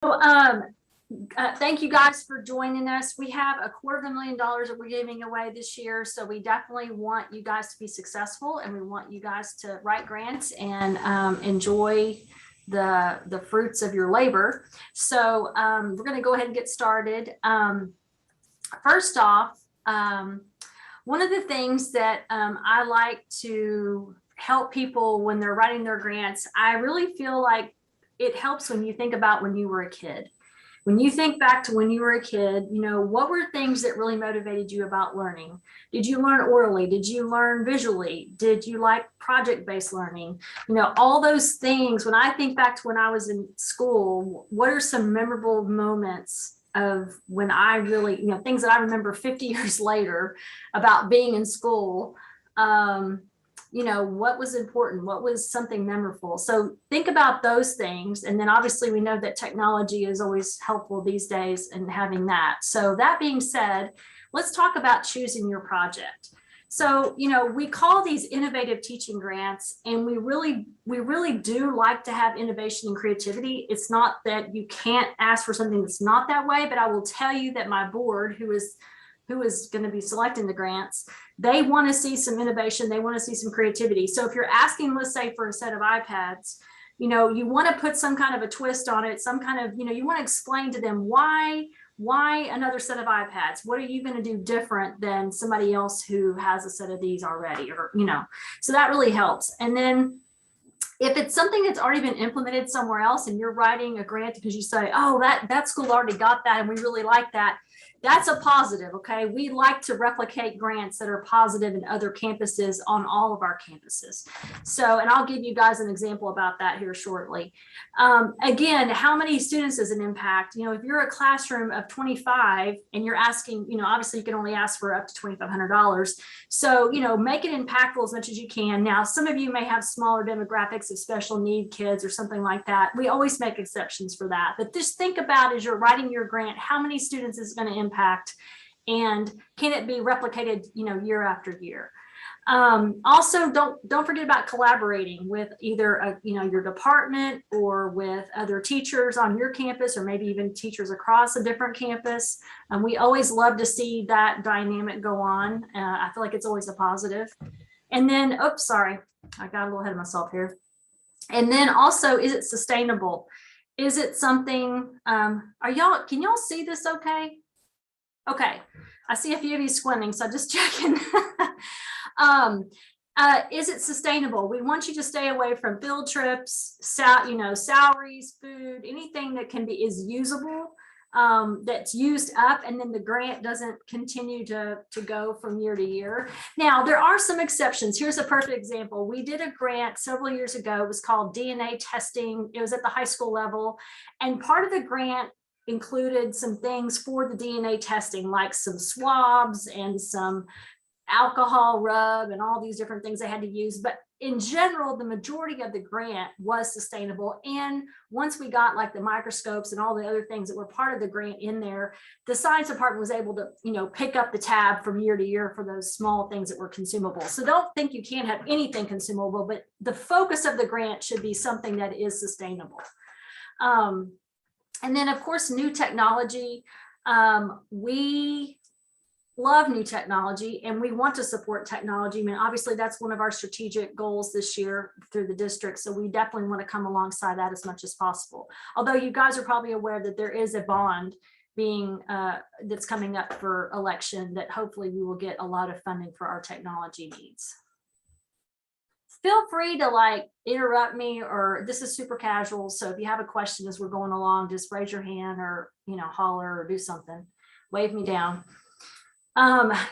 Thank you guys for joining us. We have $250,000 that we're giving away this year. So we definitely want you guys to be successful, and we want you guys to write grants and enjoy the fruits of your labor. So we're going to go ahead and get started. First off, one of the things that I like to help people when they're writing their grants, I really feel like it helps when you think about when you were a kid. When you think back to when you were a kid, you know, what were things that really motivated you about learning? Did you learn orally? Did you learn visually? Did you like project-based learning? You know, all those things. When I think back to when I was in school, what are some memorable moments of when I really, you know, things that I remember 50 years later about being in school? You know, what was important? What was something memorable? So think about those things. And then obviously we know that technology is always helpful these days in having that. So that being said, let's talk about choosing your project. So, you know, we call these innovative teaching grants, and we really do like to have innovation and creativity. It's not that you can't ask for something that's not that way, but I will tell you that my board, who is going to be selecting the grants, they want to see some innovation. They want to see some creativity. So if you're asking, let's say, for a set of iPads, you know, you want to put some kind of a twist on it, some kind of, you know, you want to explain to them why another set of iPads? What are you going to do different than somebody else who has a set of these already? Or, you know, so that really helps. And then if it's something that's already been implemented somewhere else and you're writing a grant because you say, oh, that school already got that and we really like that, that's a positive. Okay, we like to replicate grants that are positive in other campuses on all of our campuses. So, and I'll give you guys an example about that here shortly. Again, how many students does it impact? You know, if you're a classroom of 25 and you're asking, you know, obviously you can only ask for up to $2,500. So, you know, make it impactful as much as you can. Now, some of you may have smaller demographics of special need kids or something like that. We always make exceptions for that. But just think about, as you're writing your grant, how many students is going to impact, and can it be replicated, you know, year after year. Also, don't forget about collaborating with either you know, your department or with other teachers on your campus, or maybe even teachers across a different campus. We always love to see that dynamic go on. I feel like it's always a positive. And then, oops, sorry, I got a little ahead of myself here. And then also, is it sustainable? Is it something, can y'all see this okay? Okay, I see a few of you squinting, so just checking. Is it sustainable? We want you to stay away from field trips, you know, salaries, food, anything that is usable, that's used up, and then the grant doesn't continue to go from year to year. Now, there are some exceptions. Here's a perfect example. We did a grant several years ago. It was called DNA testing. It was at the high school level, and part of the grant included some things for the DNA testing, like some swabs and some alcohol rub and all these different things they had to use. But in general, the majority of the grant was sustainable. And once we got like the microscopes and all the other things that were part of the grant in there, the science department was able to, you know, pick up the tab from year to year for those small things that were consumable. So don't think you can't have anything consumable, but the focus of the grant should be something that is sustainable. And then, of course, new technology. We love new technology, and we want to support technology. I mean, obviously, that's one of our strategic goals this year through the district. So we definitely want to come alongside that as much as possible. Although you guys are probably aware that there is a bond being that's coming up for election that hopefully we will get a lot of funding for our technology needs. Feel free to like interrupt me, or this is super casual. So if you have a question as we're going along, just raise your hand, or, you know, holler or do something, wave me down.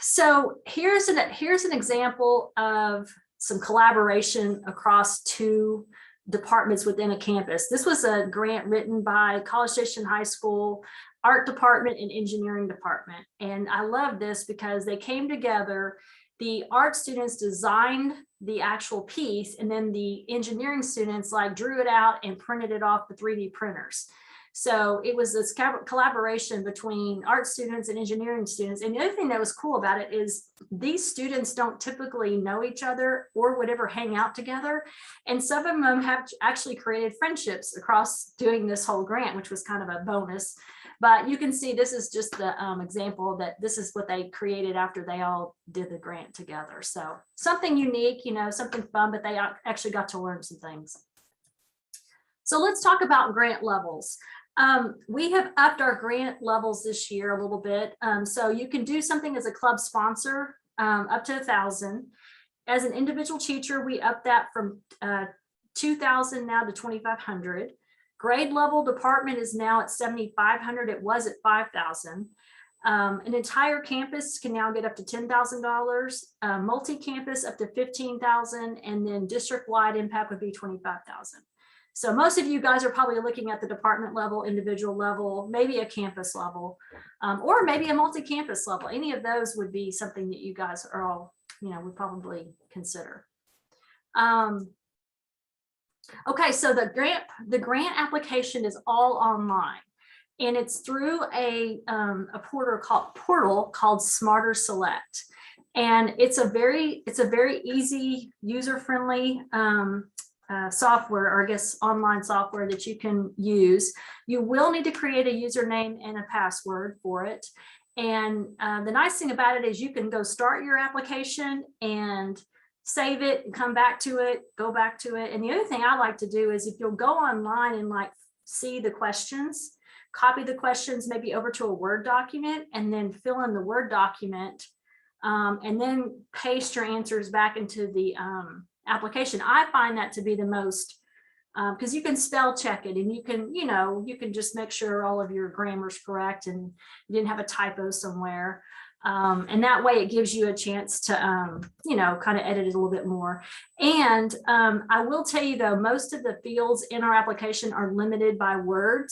So here's an example of some collaboration across two departments within a campus. This was a grant written by College Station High School art department and engineering department. And I love this because they came together. The art students designed the actual piece, and then the engineering students like drew it out and printed it off the 3D printers. So it was this collaboration between art students and engineering students. And the other thing that was cool about it is these students don't typically know each other or would ever hang out together. And some of them have actually created friendships across doing this whole grant, which was kind of a bonus. But you can see this is just the example that this is what they created after they all did the grant together. So something unique, you know, something fun, but they actually got to learn some things. So let's talk about grant levels. We have upped our grant levels this year a little bit. So you can do something as a club sponsor up to 1,000. As an individual teacher, we upped that from 2,000 now to 2,500. Grade level department is now at 7,500. It was at 5,000. An entire campus can now get up to $10,000. Multi-campus up to 15,000, and then district-wide impact would be 25,000. So most of you guys are probably looking at the department level, individual level, maybe a campus level, or maybe a multi-campus level. Any of those would be something that you guys are all, you know, would probably consider. Okay, so the grant application is all online, and it's through a portal called Smarter Select, and it's a very easy, user-friendly software, or I guess online software that you can use. You will need to create a username and a password for it. And the nice thing about it is you can go start your application and save it and come back to it, go back to it. And the other thing I like to do is if you'll go online and like see the questions, copy the questions maybe over to a Word document, and then fill in the Word document, and then paste your answers back into the application. I find that to be the most, because you can spell check it, and you can, you know, you can just make sure all of your grammar's correct and you didn't have a typo somewhere. And that way it gives you a chance to, you know, kind of edit it a little bit more. And I will tell you though, most of the fields in our application are limited by word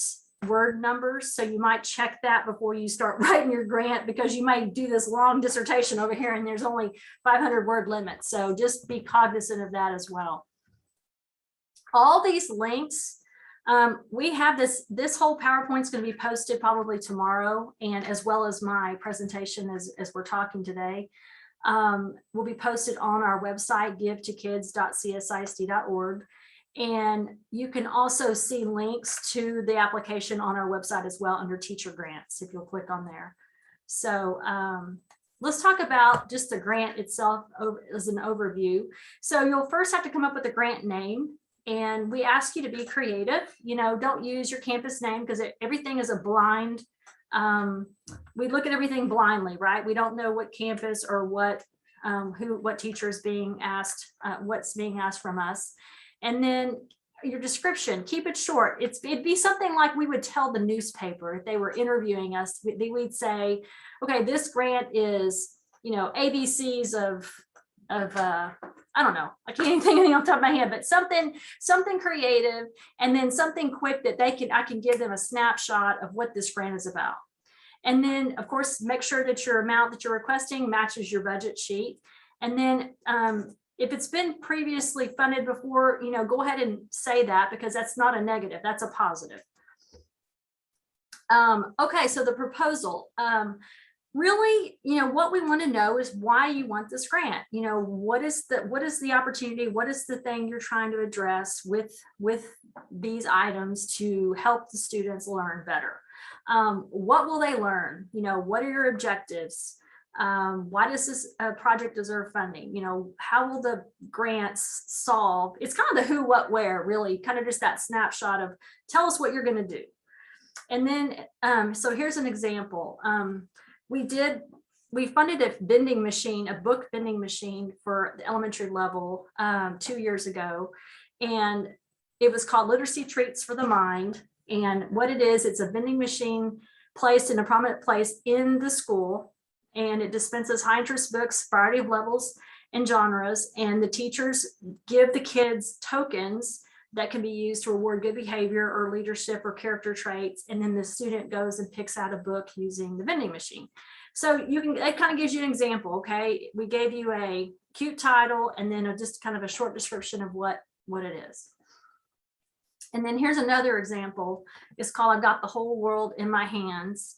numbers. So you might check that before you start writing your grant, because you might do this long dissertation over here and there's only 500 word limit. So just be cognizant of that as well. All these links, we have this whole PowerPoint's going to be posted probably tomorrow, and as well as my presentation as we're talking today, will be posted on our website, givetokids.csisd.org. And you can also see links to the application on our website as well under teacher grants, if you'll click on there. So let's talk about just the grant itself as an overview. So you'll first have to come up with a grant name. And we ask you to be creative. You know, don't use your campus name, because everything is a blind. We look at everything blindly, right? We don't know what campus or what teacher is being asked, what's being asked from us. And then your description, keep it short. It'd be something like we would tell the newspaper if they were interviewing us. We'd say, okay, this grant is, you know, ABCs of I don't know, I can't even think of anything off the top of my head, but something creative, and then something quick that I can give them a snapshot of what this grant is about. And then of course, make sure that your amount that you're requesting matches your budget sheet. And then if it's been previously funded before, you know, go ahead and say that, because that's not a negative, that's a positive. Okay, so the proposal. Really, you know, what we want to know is why you want this grant. You know, what is the opportunity? What is the thing you're trying to address with these items to help the students learn better? What will they learn? You know, what are your objectives? Why does this project deserve funding? You know, how will the grants solve? It's kind of the who, what, where, really, kind of just that snapshot of tell us what you're going to do. And then, so here's an example. We funded a vending machine, a book vending machine for the elementary level 2 years ago, and it was called Literacy Treats for the Mind. And what it is, it's a vending machine placed in a prominent place in the school, and it dispenses high interest books, variety of levels and genres, and the teachers give the kids tokens that can be used to reward good behavior or leadership or character traits. And then the student goes and picks out a book using the vending machine. So it kind of gives you an example. Okay, we gave you a cute title and then just kind of a short description of what it is. And then here's another example. It's called I've Got the Whole World in My Hands.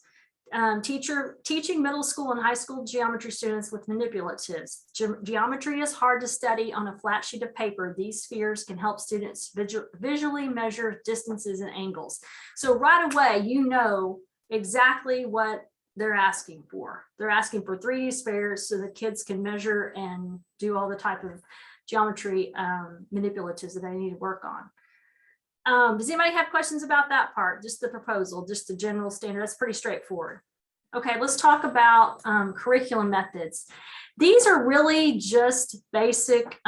Teaching middle school and high school geometry students with manipulatives. Geometry is hard to study on a flat sheet of paper. These spheres can help students visually measure distances and angles. So right away, you know exactly what they're asking for. They're asking for 3D spheres so the kids can measure and do all the type of geometry manipulatives that they need to work on. Does anybody have questions about that part? Just the proposal, just the general standard. That's pretty straightforward. Okay, let's talk about curriculum methods. These are really just basic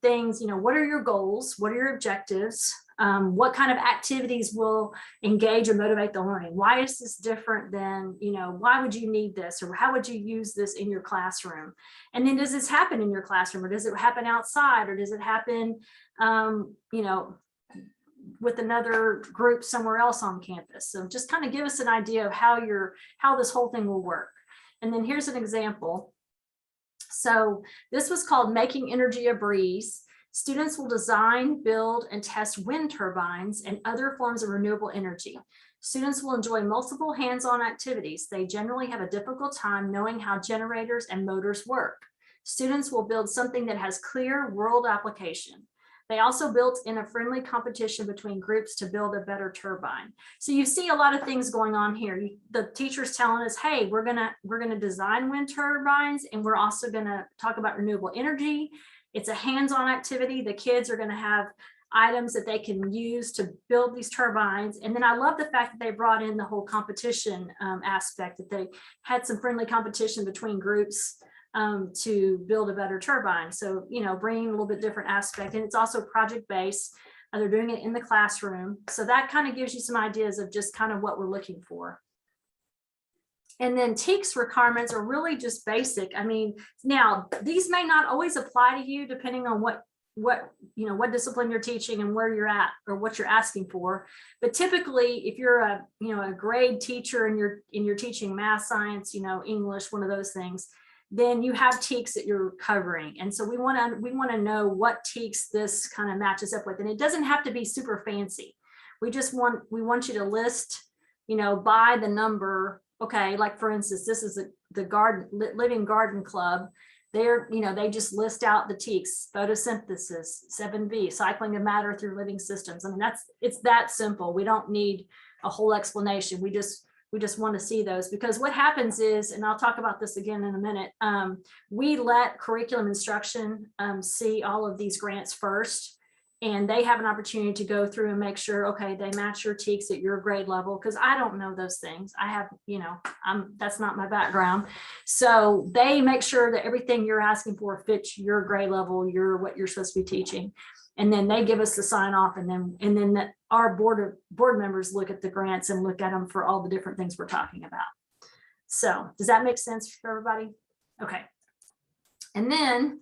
things. You know, what are your goals? What are your objectives? What kind of activities will engage and motivate the learning? Why is this different than, you know, why would you need this? Or how would you use this in your classroom? And then does this happen in your classroom, or does it happen outside, or does it happen, you know, with another group somewhere else on campus? So just kind of give us an idea of how this whole thing will work. And then here's an example. So this was called Making Energy a Breeze. Students will design, build, and test wind turbines and other forms of renewable energy. Students will enjoy multiple hands-on activities. They generally have a difficult time knowing how generators and motors work. Students will build something that has clear world application. They also built in a friendly competition between groups to build a better turbine. So you see a lot of things going on here. The teacher's telling us, hey, we're gonna design wind turbines, and we're also gonna talk about renewable energy. It's a hands-on activity. The kids are gonna have items that they can use to build these turbines. And then I love the fact that they brought in the whole competition aspect, that they had some friendly competition between groups to build a better turbine. So, you know, bringing a little bit different aspect, and it's also project-based. They're doing it in the classroom. So that kind of gives you some ideas of just kind of what we're looking for. And then TEKS requirements are really just basic. I mean, now these may not always apply to you depending on what discipline you're teaching and where you're at or what you're asking for. But typically, if you're a grade teacher and you're teaching math, science, English, one of those things, then you have TEKS that you're covering. And so we want to know what TEKS this kind of matches up with. And it doesn't have to be super fancy. We want you to list, by the number. Okay, like for instance, this is the Living Garden Club. They just list out the TEKS: photosynthesis, 7B, cycling of matter through living systems. I mean, it's that simple. We don't need a whole explanation. We just want to see those, because what happens is, and I'll talk about this again in a minute, we let curriculum instruction see all of these grants first, and they have an opportunity to go through and make sure, okay, they match your TEKS at your grade level, because I don't know those things. I have, that's not my background. So they make sure that everything you're asking for fits your grade level, what you're supposed to be teaching. And then they give us the sign off, and then our board members look at the grants and look at them for all the different things we're talking about. So does that make sense for everybody? Okay. And then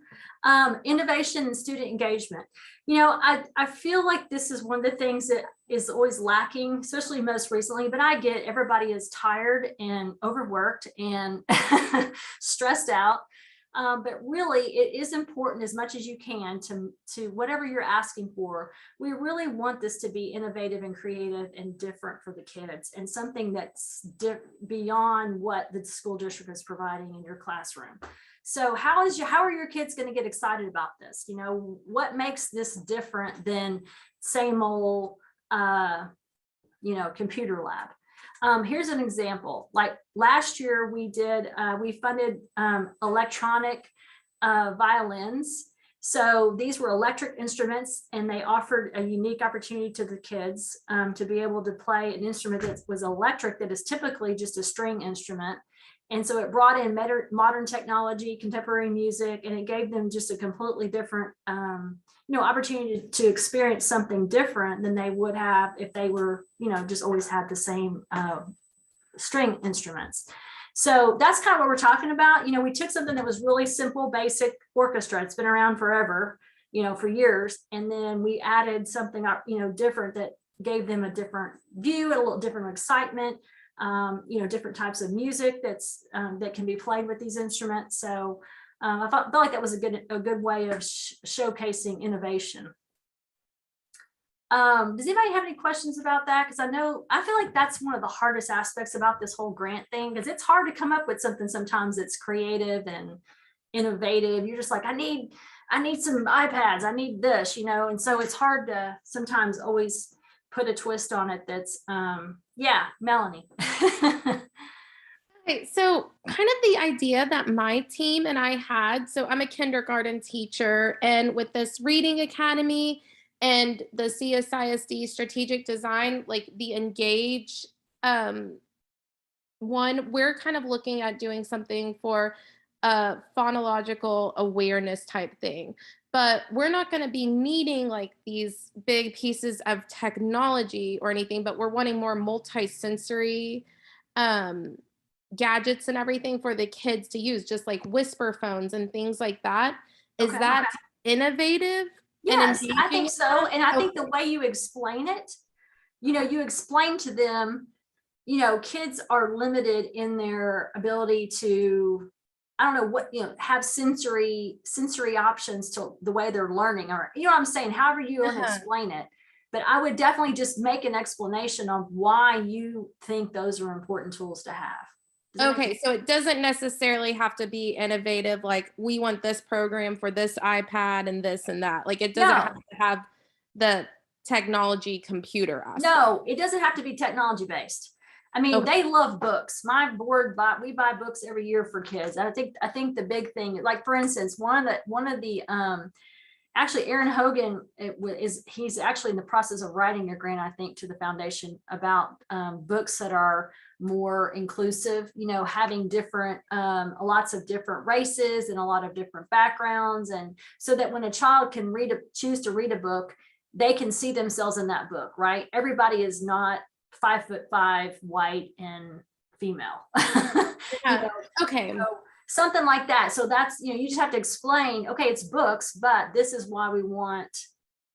innovation and student engagement. I feel like this is one of the things that is always lacking, especially most recently, but I get everybody is tired and overworked and stressed out. But really, it is important as much as you can to whatever you're asking for. We really want this to be innovative and creative and different for the kids, and something that's beyond what the school district is providing in your classroom. So how are your kids going to get excited about this? What makes this different than same old, computer lab? Here's an example. Like last year we funded electronic violins. So these were electric instruments, and they offered a unique opportunity to the kids to be able to play an instrument that was electric, that is typically just a string instrument. And so it brought in modern technology, contemporary music, and it gave them just a completely different opportunity to experience something different than they would have if they were, just always had the same string instruments. So that's kind of what we're talking about. We took something that was really simple, basic orchestra. It's been around forever, for years. And then we added something, different that gave them a different view, a little different excitement, different types of music that can be played with these instruments. So I felt like that was a good way of showcasing innovation. Does anybody have any questions about that? Because I feel like that's one of the hardest aspects about this whole grant thing, because it's hard to come up with something sometimes that's creative and innovative. You're just like, I need some iPads, I need this, and so it's hard to sometimes always put a twist on it that's yeah, Melanie. Okay, so kind of the idea that my team and I had, so I'm a kindergarten teacher, and with this reading academy and the CSISD strategic design, like the engage um, one, we're kind of looking at doing something for a phonological awareness type thing. But we're not going to be needing like these big pieces of technology or anything, but we're wanting more multi-sensory um, gadgets and everything for the kids to use, just like whisper phones and things like that. Is Okay. that innovative and Yes, I engaging think so. enough? And I think Okay. the way you explain it, you explain to them, kids are limited in their ability to, I don't know what, have sensory options to the way they're learning, or, what I'm saying, however you want to Uh-huh. explain it. But I would definitely just make an explanation of why you think those are important tools to have. Does that make Okay, so it doesn't necessarily have to be innovative, like we want this program for this iPad and this and that. Like it doesn't have No, to have the technology computer aspect. no, it doesn't have to be technology based. I mean, Okay. they love books. My board we buy books every year for kids. I think the big thing, like for instance, one of the actually Aaron Hogan he's actually in the process of writing a grant, I think, to the foundation about books that are more inclusive, having different lots of different races and a lot of different backgrounds, and so that when a child can choose to read a book, they can see themselves in that book, right? Everybody is not 5'5", white and female. you Yeah. know Okay. so something like that. So that's, you just have to explain, okay, it's books, but this is why we want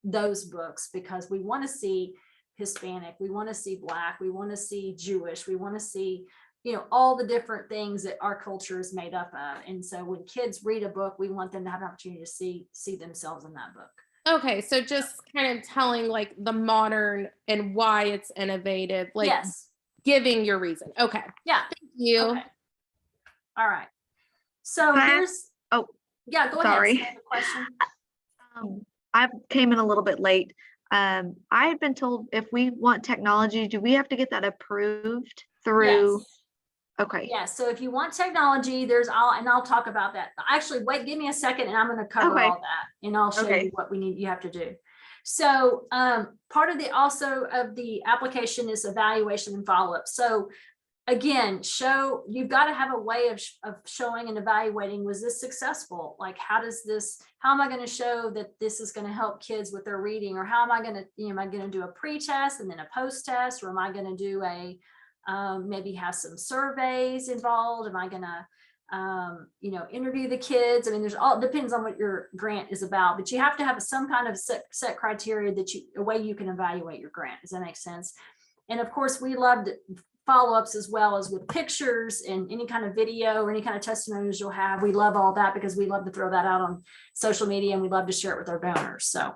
those books, because we want to see Hispanic, we want to see Black, we want to see Jewish, we want to see, all the different things that our culture is made up of. And so when kids read a book, we want them to have an opportunity to see themselves in that book. Okay, so just kind of telling like the modern and why it's innovative, like Yes. giving your reason. Okay. Yeah. Thank you. Okay. All right. So Can I ask- here's, Oh, yeah, go ahead. sorry. Say the question. I came in a little bit late. I had been told if we want technology, do we have to get that approved through? Yes. Okay. Yeah, so if you want technology, I'll talk about that. Actually, wait, give me a second and I'm going to cover Okay. all that, and I'll show Okay. you what you have to do. So part of the application is evaluation and follow-up. So again, you've got to have a way of showing and evaluating, was this successful? Like, how am I going to show that this is going to help kids with their reading? Or how am I going to, am I going to do a pre-test and then a post-test? Or am I going to do maybe have some surveys involved? Am I going to, interview the kids? I mean, depends on what your grant is about, but you have to have some kind of set criteria a way you can evaluate your grant. Does that make sense? And of course, we love follow-ups as well as with pictures and any kind of video or any kind of testimonials you'll have. We love all that because we love to throw that out on social media, and we love to share it with our donors. So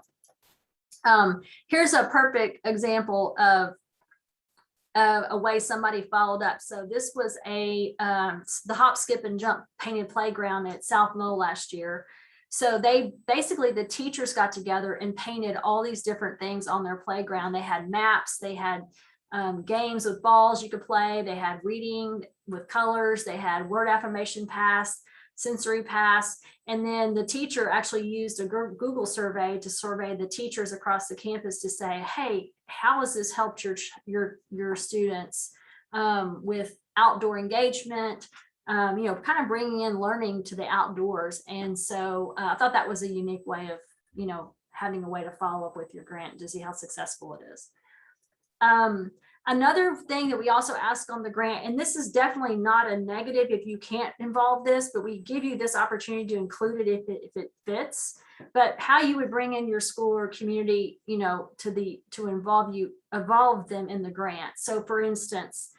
here's a perfect example of a way somebody followed up. So this was the hop, skip, and jump painted playground at South Mill last year. So the teachers got together and painted all these different things on their playground. They had maps, they had games with balls you could play, they had reading with colors, they had word affirmation pass, sensory pass, and then the teacher actually used a Google survey to survey the teachers across the campus to say, hey, how has this helped your students with outdoor engagement, kind of bringing in learning to the outdoors. And so I thought that was a unique way of, having a way to follow up with your grant to see how successful it is. Another thing that we also ask on the grant, and this is definitely not a negative if you can't involve this, but we give you this opportunity to include it if it fits, but how you would bring in your school or community, to involve them in the grant. So for instance,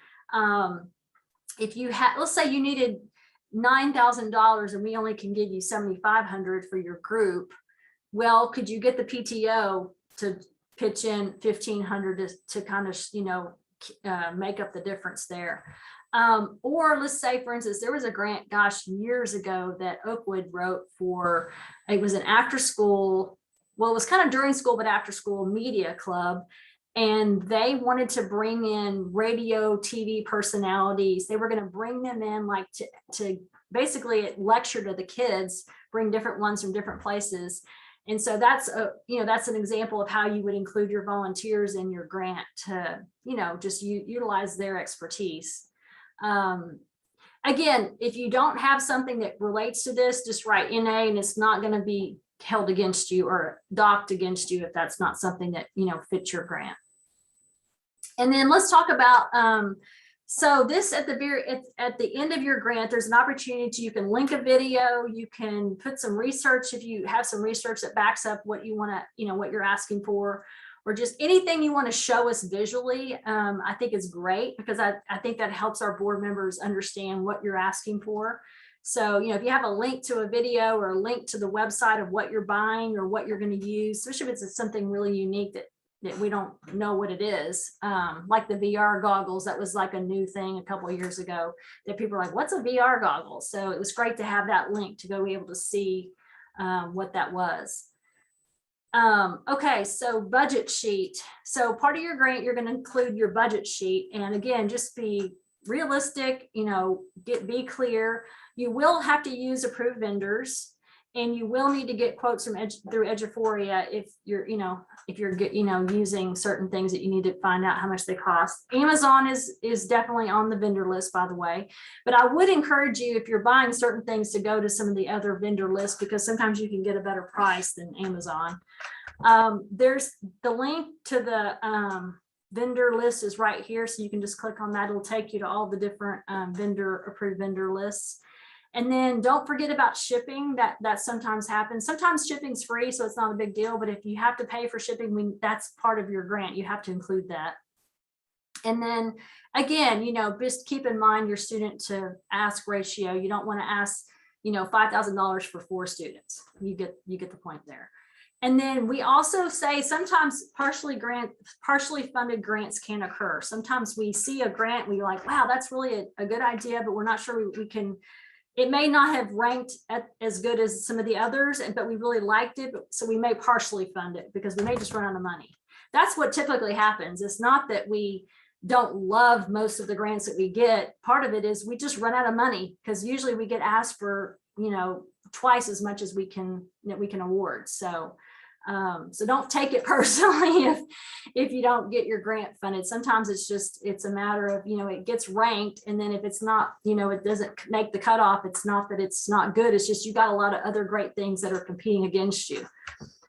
if you had, let's say you needed $9,000 and we only can give you $7,500 for your group, well, could you get the PTO to pitch in 1,500 to kind of, make up the difference there. Or let's say, for instance, there was a grant, gosh, years ago that Oakwood wrote for, it was an after school, well, it was kind of during school, but after school media club. And they wanted to bring in radio, TV personalities. They were going to bring them in like to basically lecture to the kids, bring different ones from different places. And so that's that's an example of how you would include your volunteers in your grant to, just utilize their expertise. Again, if you don't have something that relates to this, just write NA, and it's not going to be held against you or docked against you if that's not something that, fits your grant. And then let's talk about, so this at the end of your grant, there's an opportunity you can link a video, you can put some research if you have some research that backs up what you want to, what you're asking for, or just anything you want to show us visually. I think is great, because I think that helps our board members understand what you're asking for. So, if you have a link to a video or a link to the website of what you're buying or what you're going to use, especially if it's something really unique that we don't know what it is, like the VR goggles, that was like a new thing a couple of years ago that people are like, what's a VR goggle? So it was great to have that link to go be able to see what that was. Okay, so budget sheet. So part of your grant, you're going to include your budget sheet. And again, just be realistic, be clear. You will have to use approved vendors, and you will need to get quotes from through Eduphoria if you're, using certain things that you need to find out how much they cost. Amazon is definitely on the vendor list, by the way, but I would encourage you, if you're buying certain things, to go to some of the other vendor lists, because sometimes you can get a better price than Amazon. There's the link to the vendor list is right here, so you can just click on that. It'll take you to all the different approved vendor lists. And then don't forget about shipping. That sometimes happens. Sometimes shipping's free, so it's not a big deal. But if you have to pay for shipping, that's part of your grant. You have to include that. And then again, just keep in mind your student to ask ratio. You don't want to ask, $5,000 for 4 students. You get the point there. And then we also say sometimes partially funded grants can occur. Sometimes we see a grant, we're like, wow, that's really a good idea, but we're not sure we can. It may not have ranked as good as some of the others, but we really liked it. So we may partially fund it because we may just run out of money. That's what typically happens. It's not that we don't love most of the grants that we get. Part of it is we just run out of money, because usually we get asked for, twice as much as we can award. So don't take it personally if you don't get your grant funded. Sometimes it's a matter of, it gets ranked, and then if it's not, it doesn't make the cutoff, it's not that it's not good. It's just, you got a lot of other great things that are competing against you.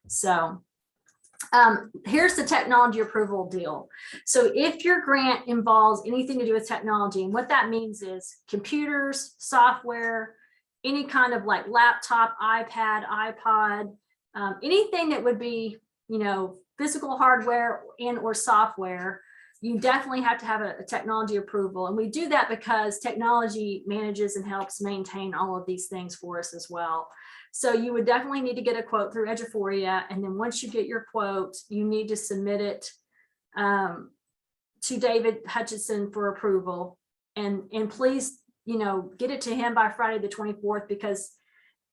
So here's the technology approval deal. So if your grant involves anything to do with technology, and what that means is computers, software, any kind of like laptop, iPad, iPod, anything that would be, physical hardware and or software, you definitely have to have a technology approval. And we do that because technology manages and helps maintain all of these things for us as well. So you would definitely need to get a quote through Eduphoria. And then once you get your quote, you need to submit it to David Hutchinson for approval. And please, get it to him by Friday the 24th, because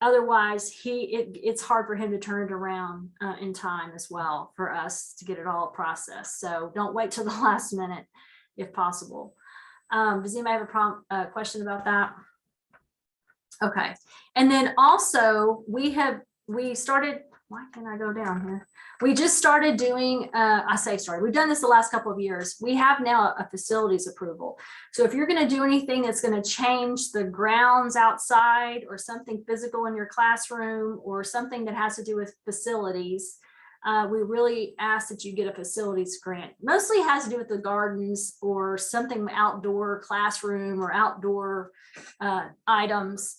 otherwise it's hard for him to turn it around in time as well for us to get it all processed. So don't wait till the last minute if possible. Does anybody have a question about that? Okay. And then also we started, why can't I go down here? We just started doing, we've done this the last couple of years. We have now a facilities approval. So if you're going to do anything that's going to change the grounds outside, or something physical in your classroom, or something that has to do with facilities, we really ask that you get a facilities grant. Mostly has to do with the gardens or something outdoor classroom or outdoor items.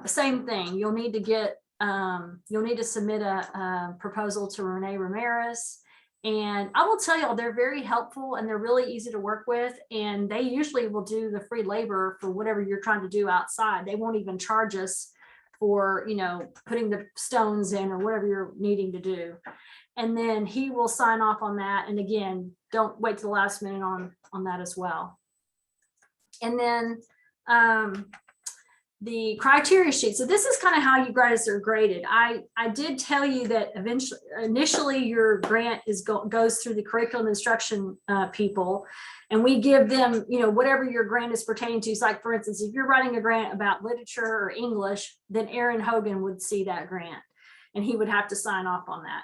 Same thing, you'll need to submit a proposal to Renee Ramirez. And I will tell y'all, they're very helpful and they're really easy to work with. And they usually will do the free labor for whatever you're trying to do outside. They won't even charge us for, putting the stones in or whatever you're needing to do. And then he will sign off on that. And again, don't wait till the last minute on that as well. And then the criteria sheet. So this is kind of how you guys are graded. I did tell you that initially your grant goes through the curriculum instruction people, and we give them, whatever your grant is pertaining to. It's like, for instance, if you're writing a grant about literature or English, then Aaron Hogan would see that grant and he would have to sign off on that.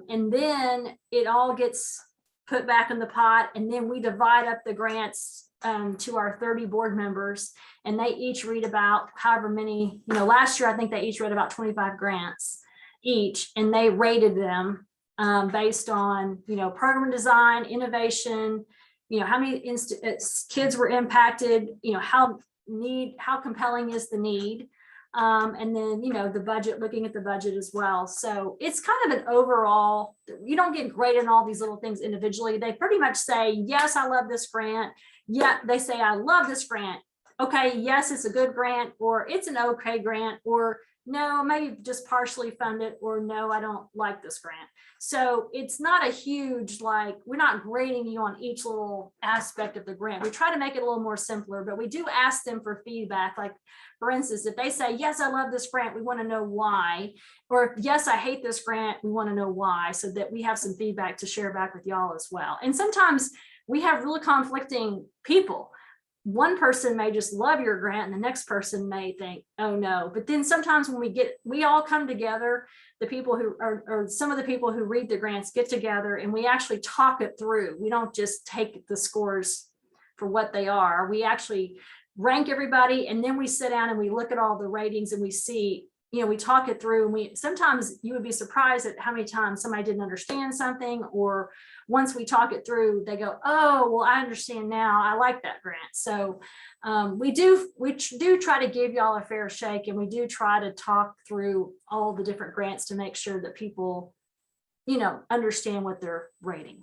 And then it all gets put back in the pot, and then we divide up the grants to our 30 board members, and they each read about however many, last year I think they each read about 25 grants each, and they rated them based on program design, innovation, how many kids were impacted, how compelling is the need, and then the budget, looking at the budget as well. So it's kind of an overall, you don't get graded on all these little things individually. They pretty much say, yes, I love this grant. Yeah, they say, I love this grant. Okay, yes, it's a good grant, or it's an okay grant, or no, maybe just partially funded, or no, I don't like this grant. So it's not a huge, we're not grading you on each little aspect of the grant. We try to make it a little more simpler, but we do ask them for feedback. Like, for instance, if they say, yes, I love this grant, we want to know why. Or yes, I hate this grant, we want to know why, so that we have some feedback to share back with y'all as well. And sometimes we have really conflicting people. One person may just love your grant and the next person may think, oh no. But then sometimes when we all come together, the people who are, or some of the people who read the grants get together and we actually talk it through. We don't just take the scores for what they are. We actually rank everybody, and then we sit down and we look at all the ratings and we see, we talk it through, and sometimes you would be surprised at how many times somebody didn't understand something, or once we talk it through, they go, oh, well, I understand now. I like that grant. So we do try to give y'all a fair shake, and we do try to talk through all the different grants to make sure that people, understand what they're rating.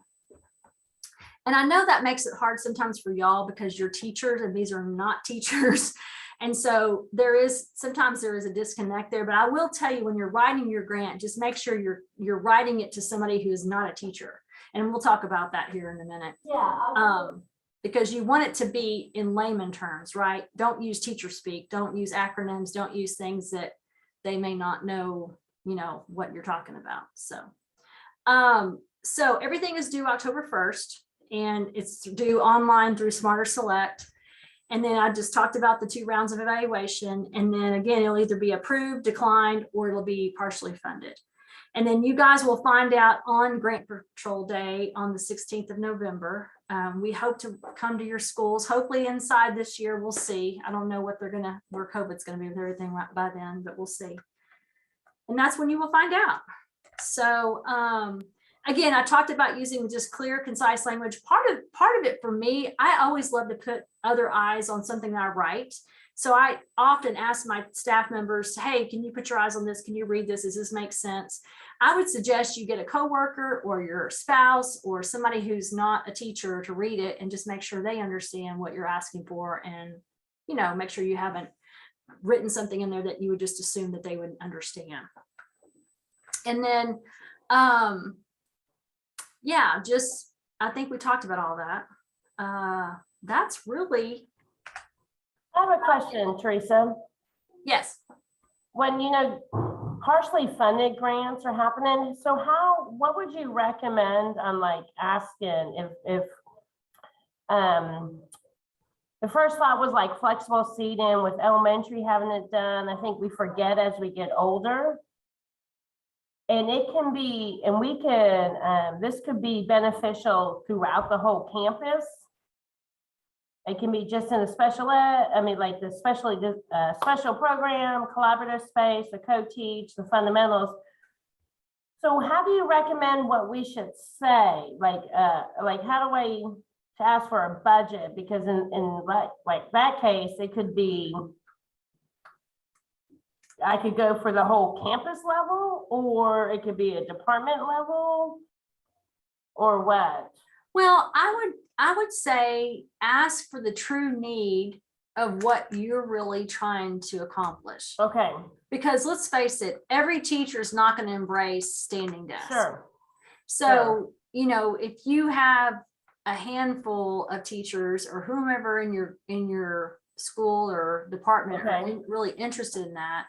And I know that makes it hard sometimes for y'all because you're teachers and these are not teachers. And so sometimes there is a disconnect there, but I will tell you, when you're writing your grant, just make sure you're writing it to somebody who is not a teacher. And we'll talk about that here in a minute. Yeah. Because you want it to be in layman terms, right? Don't use teacher speak, don't use acronyms, don't use things that they may not know, what you're talking about. So everything is due October 1st, and it's due online through Smarter Select. And then I just talked about the 2 rounds of evaluation. And then again, it'll either be approved, declined, or it'll be partially funded. And then you guys will find out on Grant Patrol Day on the 16th of November. We hope to come to your schools, hopefully inside this year. We'll see. I don't know where COVID's going to be with everything right by then, but we'll see. And that's when you will find out. So again, I talked about using just clear, concise language. Part of it for me, I always love to put other eyes on something that I write. So I often ask my staff members, hey, can you put your eyes on this? Can you read this? Does this make sense? I would suggest you get a coworker or your spouse or somebody who's not a teacher to read it and just make sure they understand what you're asking for, and make sure you haven't written something in there that you would just assume that they would understand. And then yeah, I think we talked about all that. That's really. I have a question, Teresa. Yes. When, partially funded grants are happening, so what would you recommend on asking if the first thought was flexible seating with elementary having it done. I think we forget as we get older. And it can be, and we can, this could be beneficial throughout the whole campus. It can be just in a special ed, the special program, collaborative space, the co-teach, the fundamentals. So how do you recommend what we should say? How do I to ask for a budget? Because in that case, it could be, I could go for the whole campus level, or it could be a department level, or what? Well, I would say ask for the true need of what you're really trying to accomplish. Okay, Because let's face it, every teacher is not going to embrace standing desks. sure. So, you know, if you have a handful of teachers or whomever in your school or department are Okay. really interested in that,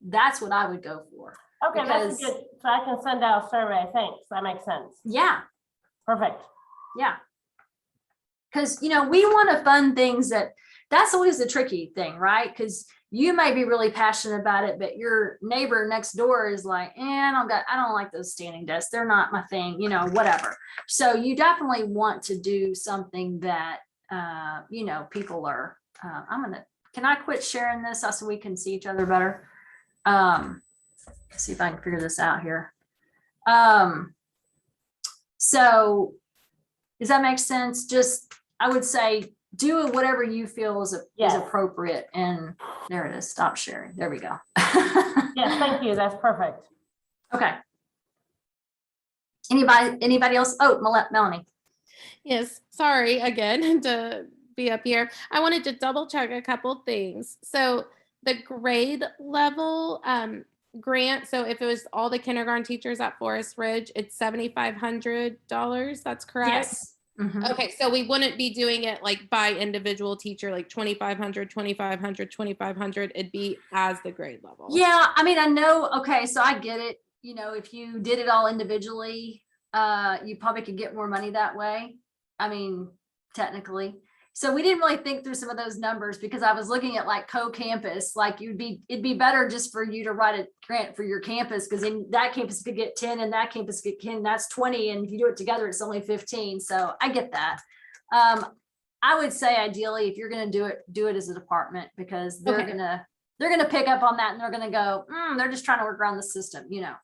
that's what I would go for. Okay, that's Because- good. So I can send out a survey. Thanks. That makes sense. Yeah, Perfect. yeah. Because, you know, we want to fund things that's always the tricky thing, right? Because you may be really passionate about it, but your neighbor next door is like, I don't like those standing desks. They're not my thing, you know, whatever. So you definitely want to do something that, you know, people are, can I quit sharing this so we can see each other better? See if I can figure this out here. So does that make sense? Just, I would say, do whatever you feel is Yes. appropriate. And there it is. Stop sharing. There we go. Yes, thank you. That's perfect. Okay. Anybody else? Oh, Melanie. Yes, sorry again to be up here. I wanted to double check a couple things. So the grade level grant, so if it was all the kindergarten teachers at Forest Ridge, it's $7,500. That's correct? Yes. Mhm. Okay, so we wouldn't be doing it like by individual teacher, like 2,500, 2,500, 2,500. It'd be as the grade level. Yeah, I mean, I know. Okay, so I get it. You know, if you did it all individually, you probably could get more money that way. I mean, technically. So we didn't really think through some of those numbers because I was looking at like co-campus, like it'd be better just for you to write a grant for your campus, because then that campus could get 10 and that campus could get 10, that's 20. And if you do it together, it's only 15. So I get that. I would say ideally, if you're going to do it as a department, because they're Okay. going to pick up on that and they're going to go, they're just trying to work around the system, you know?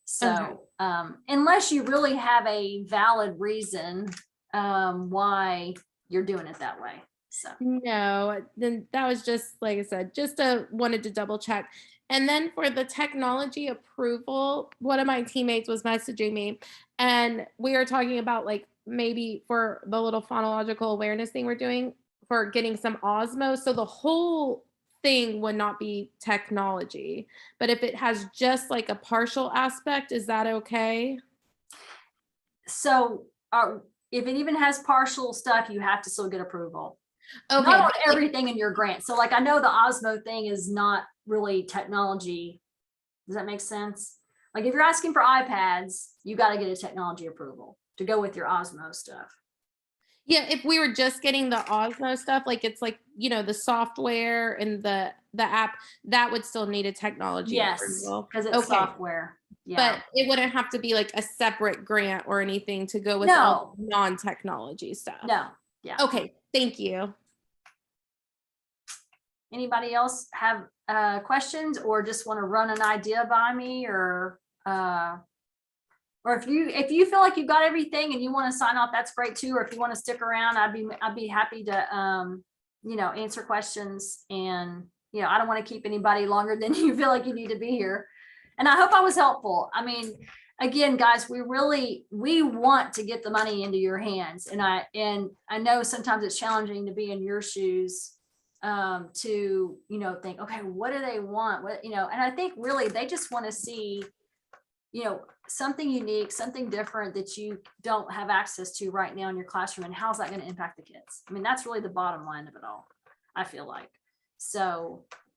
So unless you really have a valid reason why you're doing it that way. So No, then that was just, like I said, wanted to double check. And then for the technology approval, one of my teammates was messaging me and we were talking about like maybe for the little phonological awareness thing we're doing for getting some Osmo. So the whole thing would not be technology, but if it has just like a partial aspect, is that okay? So if it even has partial stuff, you have to still get approval. Okay. Not on but, like, everything in your grant. So like, I know the Osmo thing is not really technology. Does that make sense? Like if you're asking for iPads, you got to get a technology approval to go with your Osmo stuff. yeah, if we were just getting the Osmo stuff, like it's like, you know, the software and the app, that would still need a technology Yes, approval. because it's software. Yeah. But it wouldn't have to be like a separate grant or anything to go with all non-technology stuff. No. Yeah. Okay, thank you. Anybody else have questions or just want to run an idea by me, or if you feel like you've got everything and you want to sign off, that's great too. Or if you want to stick around, I'd be happy to you know, answer questions. And you know, I don't want to keep anybody longer than you feel like you need to be here. And I hope I was helpful. I mean, again, guys, we want to get the money into your hands. And I know sometimes it's challenging to be in your shoes to, you know, think, okay, what do they want? What, you know, and I think really they just want to see, you know, something unique, something different that you don't have access to right now in your classroom. And how's that going to impact the kids? I mean, that's really the bottom line of it all, I feel like. So